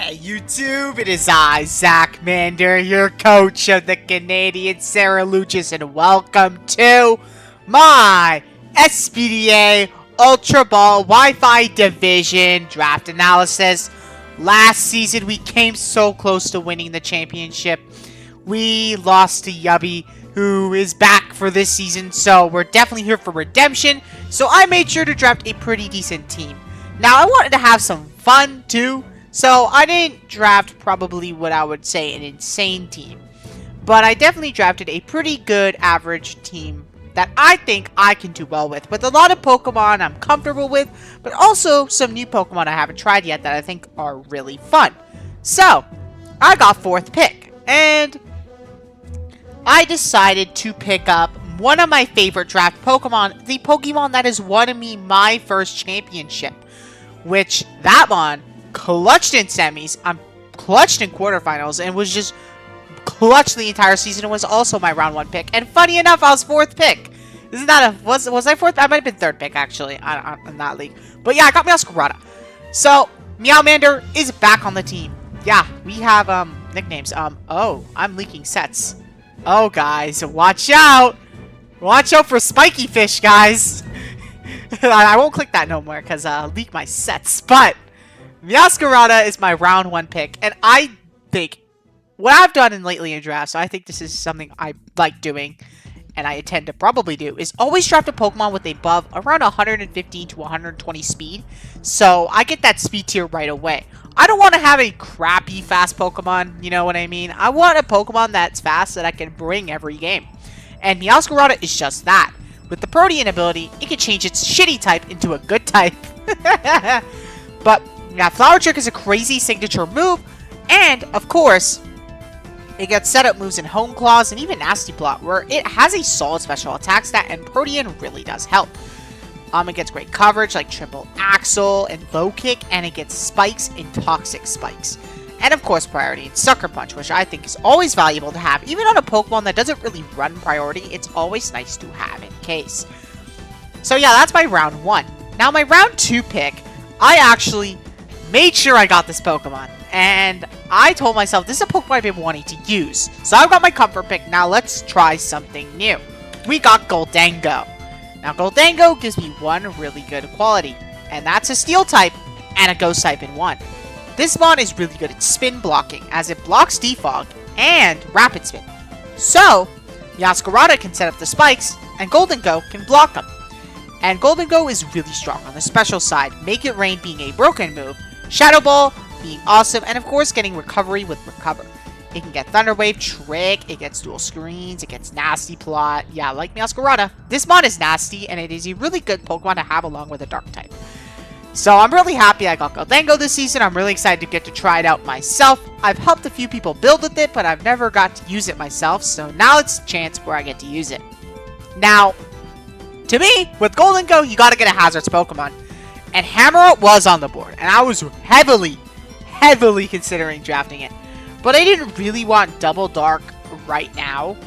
Hey YouTube, it is I, Zach Mander, your coach of the Canadian Sarah Luchas, and welcome to my Spda Ultra Ball Wi-Fi Division Draft Analysis. Last season, we came so close to winning the championship. We lost to Yubby, who is back for this season, so we're definitely here for redemption. So I made sure to draft a pretty decent team. Now, I wanted to have some fun, too. So, I didn't draft probably what I would say an insane team. But I definitely drafted a pretty good average team that I think I can do well with a lot of Pokemon I'm comfortable with, but also some new Pokemon I haven't tried yet that I think are really fun. So, I got 4th pick. And I decided to pick up one of my favorite draft Pokemon. The Pokemon that has won me my first championship. Which, that one clutched in semis, clutched in quarterfinals, and was just clutched the entire season. It was also my round 1 pick. And funny enough, I was 4th pick. Isn't that was I 4th? I might have been 3rd pick, actually, in that league. But yeah, I got Meowscarada. So, Meowmander is back on the team. Yeah, we have, nicknames. Oh, I'm leaking sets. Oh, guys, watch out! Watch out for Spiky Fish, guys! I won't click that no more, because I'll leak my sets. But Meowscarada is my round 1 pick, and I think what I've done lately in drafts, so I think this is something I like doing, and I intend to probably do, is always draft a Pokemon with above around 115 to 120 speed, so I get that speed tier right away. I don't want to have a crappy fast Pokemon, you know what I mean? I want a Pokemon that's fast that I can bring every game, and Meowscarada is just that. With the Protean ability, it can change its shitty type into a good type. But yeah, Flower Trick is a crazy signature move, and of course, it gets setup moves in Hone Claws and even Nasty Plot, where it has a solid special attack stat, and Protean really does help. It gets great coverage like Triple Axle and Low Kick, and it gets Spikes and Toxic Spikes. And of course, Priority and Sucker Punch, which I think is always valuable to have. Even on a Pokemon that doesn't really run Priority, it's always nice to have in case. So yeah, that's my round 1. Now my round 2 pick, I actually made sure I got this Pokemon. And I told myself, this is a Pokemon I've been wanting to use. So I've got my comfort pick. Now let's try something new. We got Goldango. Now Goldango gives me one really good quality. And that's a Steel type and a Ghost type in one. This mon is really good at spin blocking, as it blocks Defog and Rapid Spin. So, Meowscarada can set up the spikes, and Goldango can block them. And Goldango is really strong on the special side, Make It Rain being a broken move, Shadow Ball being awesome, and of course getting Recovery with Recover. It can get Thunder Wave, Trick, it gets Dual Screens, it gets Nasty Plot. Yeah, like Meowscarada, this mon is nasty, and it is a really good Pokemon to have along with a Dark type. So I'm really happy I got Goldango this season. I'm really excited to get to try it out myself. I've helped a few people build with it, but I've never got to use it myself. So now it's a chance where I get to use it. Now, to me, with Goldango, you got to get a Hazard's Pokemon. And Hammer was on the board. And I was heavily considering drafting it. But I didn't really want Double Dark right now.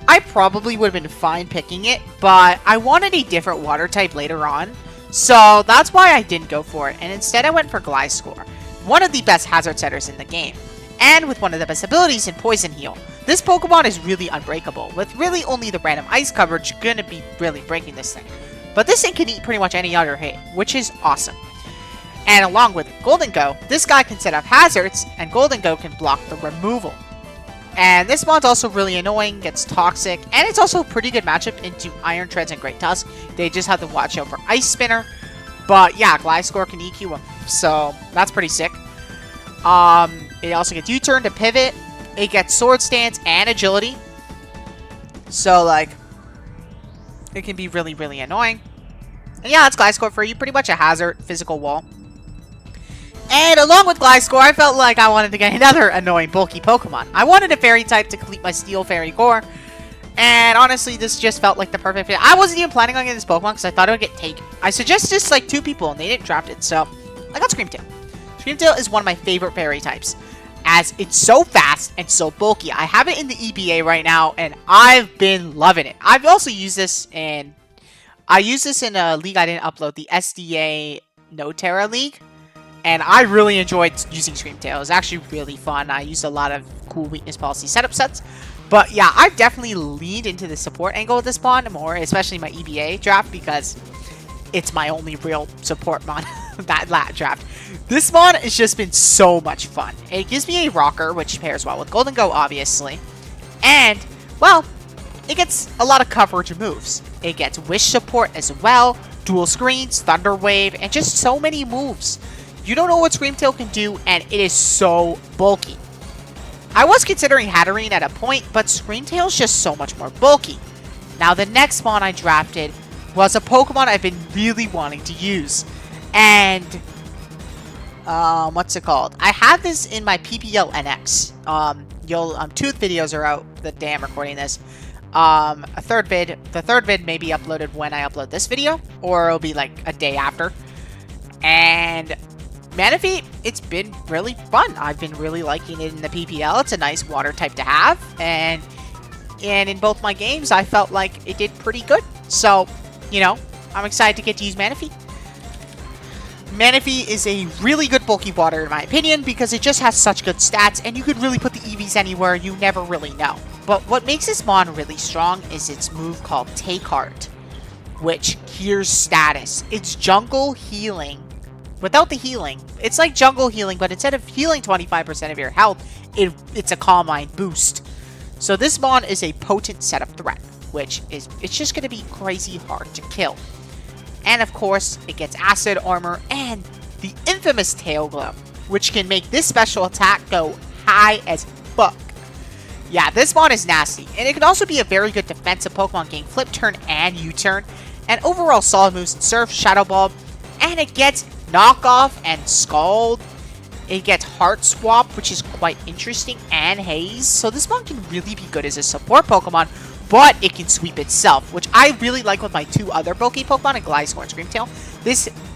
I probably would have been fine picking it, but I wanted a different water type later on. So that's why I didn't go for it, and instead I went for Gliscor, one of the best hazard setters in the game, and with one of the best abilities in Poison Heal. This Pokemon is really unbreakable, with really only the random ice coverage gonna be really breaking this thing. But this thing can eat pretty much any other hit, which is awesome. And along with Goldango, this guy can set up hazards, and Goldango can block the removal. And this mon's also really annoying, gets Toxic, and it's also a pretty good matchup into Iron Treads and Great Tusk. They just have to watch out for Ice Spinner. But yeah, Gliscor can EQ him, so that's pretty sick. It also gets U-Turn to pivot. It gets Sword Stance and Agility. So, like, it can be really annoying. And yeah, that's Gliscor for you. Pretty much a hazard, physical wall. And along with Gliscor, I felt like I wanted to get another annoying, bulky Pokemon. I wanted a Fairy type to complete my Steel Fairy core. And honestly, this just felt like the perfect fit. I wasn't even planning on getting this Pokemon because I thought it would get taken. I suggested this to like 2 people and they didn't draft it. So, I got Screamtail. Screamtail is one of my favorite Fairy types, as it's so fast and so bulky. I have it in the EBA right now and I've been loving it. I've also used this in... I used this in a league I didn't upload, the SDA No Terra League. And I really enjoyed using Screamtail. It was actually really fun. I used a lot of cool weakness policy setup sets. But yeah, I've definitely leaned into the support angle of this mon more, especially my EBA draft, because it's my only real support mon that draft. This mon has just been so much fun. It gives me a rocker, which pairs well with Golden Go, obviously. And, well, it gets a lot of coverage moves. It gets Wish support as well, dual screens, Thunder Wave, and just so many moves. You don't know what Screamtail can do, and it is so bulky. I was considering Hatterene at a point, but Screamtail's just so much more bulky. Now, the next mon I drafted was a Pokemon I've been really wanting to use. And, what's it called? I have this in my PPL NX. Two videos are out the day I'm recording this. The third vid may be uploaded when I upload this video, or it'll be like a day after. And Manaphy, it's been really fun. I've been really liking it in the PPL. It's a nice water type to have, and in both my games, I felt like it did pretty good. So, you know, I'm excited to get to use Manaphy. Manaphy is a really good bulky water in my opinion, because it just has such good stats, and you could really put the EVs anywhere. You never really know. But what makes this mon really strong is its move called Take Heart, which cures status. It's jungle healing. Without the healing, it's like jungle healing, but instead of healing 25% of your health, it's a Calm Mind boost. So this mon is a potent setup threat, which is, it's just going to be crazy hard to kill. And of course, it gets Acid Armor and the infamous Tail Glow, which can make this special attack go high as fuck. Yeah, this mon is nasty, and it can also be a very good defensive Pokemon getting Flip Turn and U-Turn, and overall solid moves in Surf, Shadow Ball, and it gets Knockoff and Scald. It gets Heart Swap, which is quite interesting, and Haze. So this mon can really be good as a support Pokemon, but it can sweep itself, which I really like with my two other bulky Pokemon, Gliscor and Screamtail.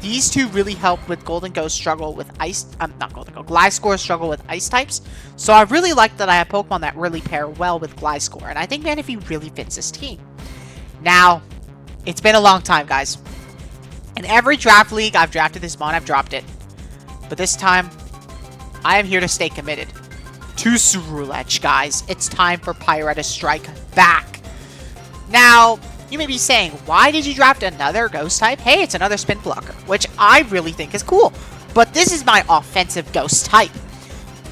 These two really help with Golden Go struggle with Ice, not Golden Go, Gliscor struggle with Ice types. So I really like that I have Pokemon that really pair well with Gliscor, and I think Manaphy really fits this team. Now, it's been a long time, guys. In every draft league I've drafted this mon, I've dropped it. But this time, I am here to stay committed to Cerulege, guys. It's time for Pyra to strike back. Now, you may be saying, why did you draft another Ghost type? Hey, it's another Spin Blocker, which I really think is cool. But this is my offensive Ghost type.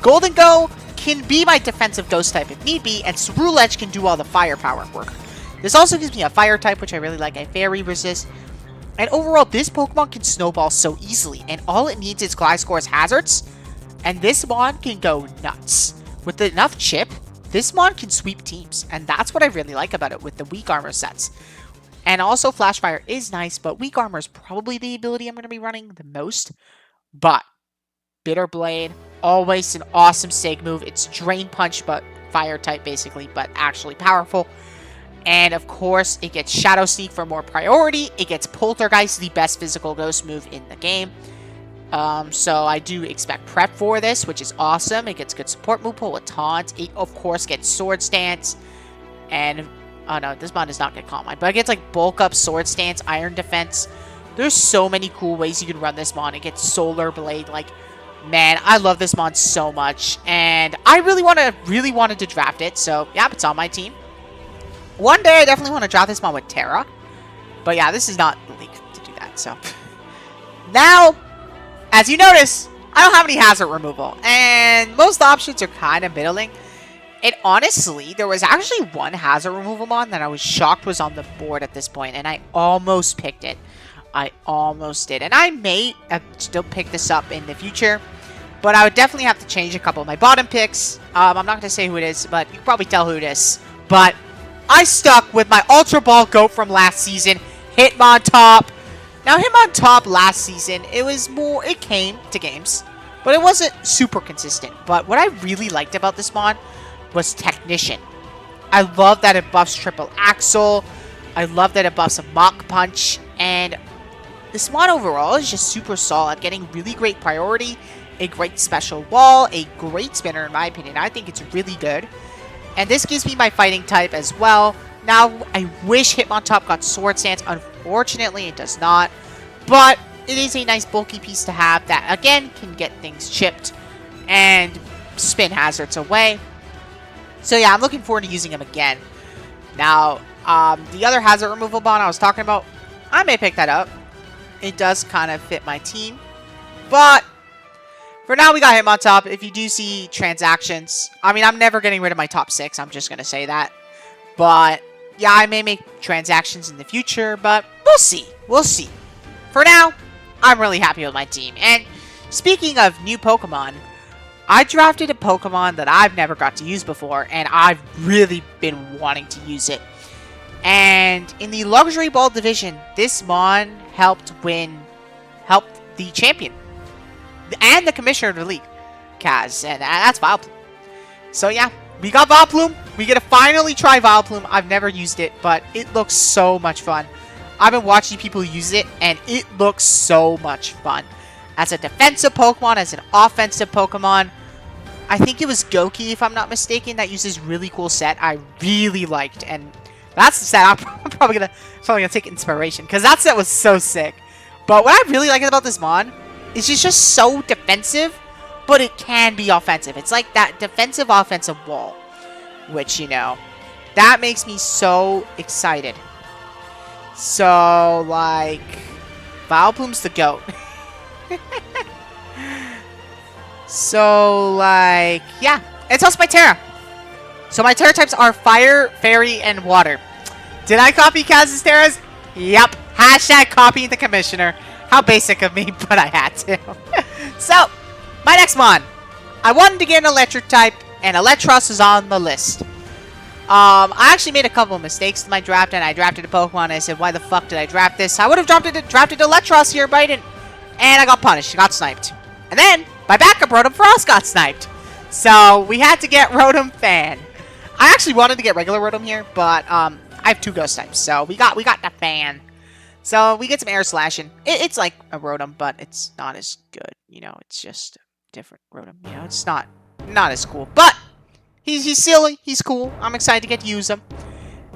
Golden Go can be my defensive Ghost type if need be, and Cerulege can do all the firepower work. This also gives me a Fire type, which I really like. I Fairy Resist. And overall, this Pokemon can snowball so easily, and all it needs is Gliscor's hazards, and this mon can go nuts. With enough chip, this mon can sweep teams, and that's what I really like about it with the weak armor sets. And also, Flash Fire is nice, but weak armor is probably the ability I'm going to be running the most. But Bitter Blade, always an awesome Seg move. It's Drain Punch, but Fire type basically, but actually powerful. And of course, it gets Shadow Sneak for more priority. It gets Poltergeist, the best physical ghost move in the game. So I do expect prep for this, which is awesome. It gets good support move pool with Taunt. It, of course, gets Sword Stance. And, oh no, this mon does not get Calm Mind. But it gets, like, Bulk Up, Sword Stance, Iron Defense. There's so many cool ways you can run this mon. It gets Solar Blade. Like, man, I love this mon so much. And I really wanted to draft it. So, yeah, it's on my team. One day, I definitely want to draft this mon with Terra. But yeah, this is not the league to do that, so. Now, as you notice, I don't have any hazard removal. And most options are kind of middling. And honestly, there was actually one hazard removal mon that I was shocked was on the board at this point. And I almost picked it. I almost did. And I may still pick this up in the future. But I would definitely have to change a couple of my bottom picks. I'm not going to say who it is, but you can probably tell who it is. But I stuck with my Ultra Ball GOAT from last season, Hitmontop. Now, Hitmontop last season, it came to games, but it wasn't super consistent. But what I really liked about this mon was Technician. I love that it buffs Triple Axle. I love that it buffs a Mach Punch. And this mon overall is just super solid, getting really great priority, a great special wall, a great spinner in my opinion. I think it's really good. And this gives me my fighting type as well. Now, I wish Hitmontop got Sword Stance. Unfortunately, it does not. But it is a nice bulky piece to have that, again, can get things chipped and spin hazards away. So yeah, I'm looking forward to using him again. Now, the other hazard removal bond I was talking about, I may pick that up. It does kind of fit my team. But for now, we got him on top. If you do see transactions, I mean, I'm never getting rid of my top 6. I'm just going to say that. But yeah, I may make transactions in the future, but we'll see. We'll see. For now, I'm really happy with my team. And speaking of new Pokemon, I drafted a Pokemon that I've never got to use before, and I've really been wanting to use it. And in the Luxury Ball division, this Mon helped the champion and the commissioner of the league, Kaz, and that's Vileplume. So yeah, we got Vileplume. We get to finally try Vileplume. I've never used it, but it looks so much fun. I've been watching people use it, and it looks so much fun. As a defensive Pokemon, as an offensive Pokemon. I think it was Goki, if I'm not mistaken, that used this really cool set I really liked, and that's the set I'm probably gonna take inspiration, because that set was so sick. But what I really like about this Mon is it's just so defensive, but it can be offensive. It's like that defensive offensive wall, which, you know, that makes me so excited. So, like, Vileplume's the GOAT. So, like, yeah. It's also my Terra. So my Terra types are Fire, Fairy, and Water. Did I copy Kaz's Terras? Yep. Hashtag copying the commissioner. How basic of me, but I had to. So, my next Mon. I wanted to get an electric type, and Electros is on the list. I actually made a couple of mistakes in my draft, and I drafted a Pokemon, and I said, why the fuck did I draft this? I would have drafted Electros here, but I didn't. And I got punished. I got sniped. And then, my backup Rotom Frost got sniped. So, we had to get Rotom Fan. I actually wanted to get regular Rotom here, but, I have 2 Ghost types, so we got the Fan. So, we get some Air Slashing. It's like a Rotom, but it's not as good. You know, it's just a different Rotom. You know, it's not as cool. But, he's silly. He's cool. I'm excited to get to use him.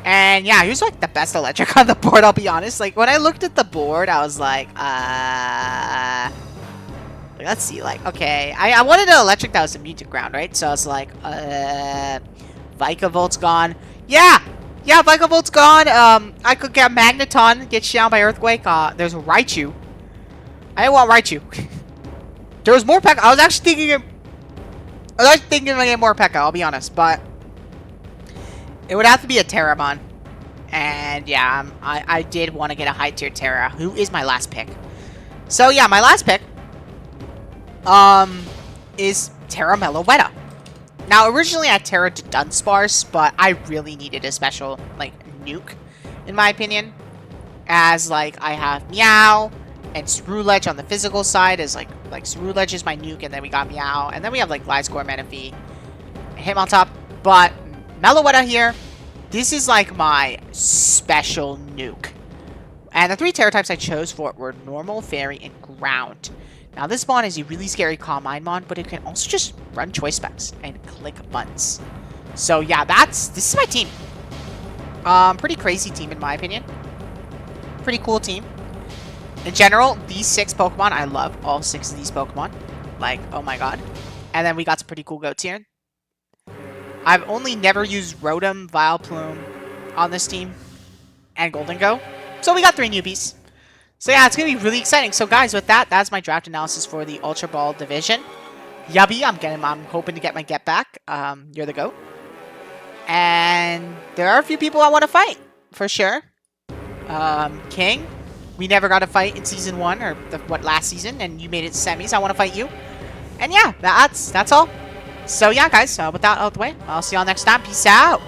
And, yeah, he was, like, the best electric on the board, I'll be honest. Like, when I looked at the board, I was like, let's see, like, okay. I wanted an electric that was immune to ground, right? So I was like, Vikavolt gone. Yeah, Vikavolt gone. I could get Magneton, get down by Earthquake. There's a Raichu. I didn't want Raichu. There was more Pekka. I was actually thinking of getting more Pekka, I'll be honest, but it would have to be a Terramon. And yeah, I did want to get a high tier Terra, who is my last pick. So yeah, my last pick is Terra Meloetta. Now, originally I had Terra to Dunsparce, but I really needed a special, like, nuke, in my opinion. As, like, I have Meow and Ceruledge on the physical side, as, like Ceruledge is my nuke, and then we got Meow, and then we have, like, Gliscor, Manaphy, him on top. But Meloetta here, this is, like, my special nuke. And the 3 Terra types I chose for it were Normal, Fairy, and Ground. Now, this Mon is a really scary Calm Mind Mon, but it can also just run Choice Specs and click buttons. So, yeah, this is my team. Pretty crazy team, in my opinion. Pretty cool team. In general, these 6 Pokemon, I love all 6 of these Pokemon. Like, oh my god. And then we got some pretty cool goats here. I've only never used Rotom, Vileplume on this team, and Golden Go. So we got 3 newbies. So yeah, it's going to be really exciting. So guys, with that, that's my draft analysis for the Ultra Ball division. Yubby, I'm hoping to get my get back. You're the GOAT. And there are a few people I want to fight, for sure. King, we never got a fight in Season 1, or last season, and you made it to semis. I want to fight you. And yeah, that's all. So yeah, guys, with that out of the way, I'll see y'all next time. Peace out.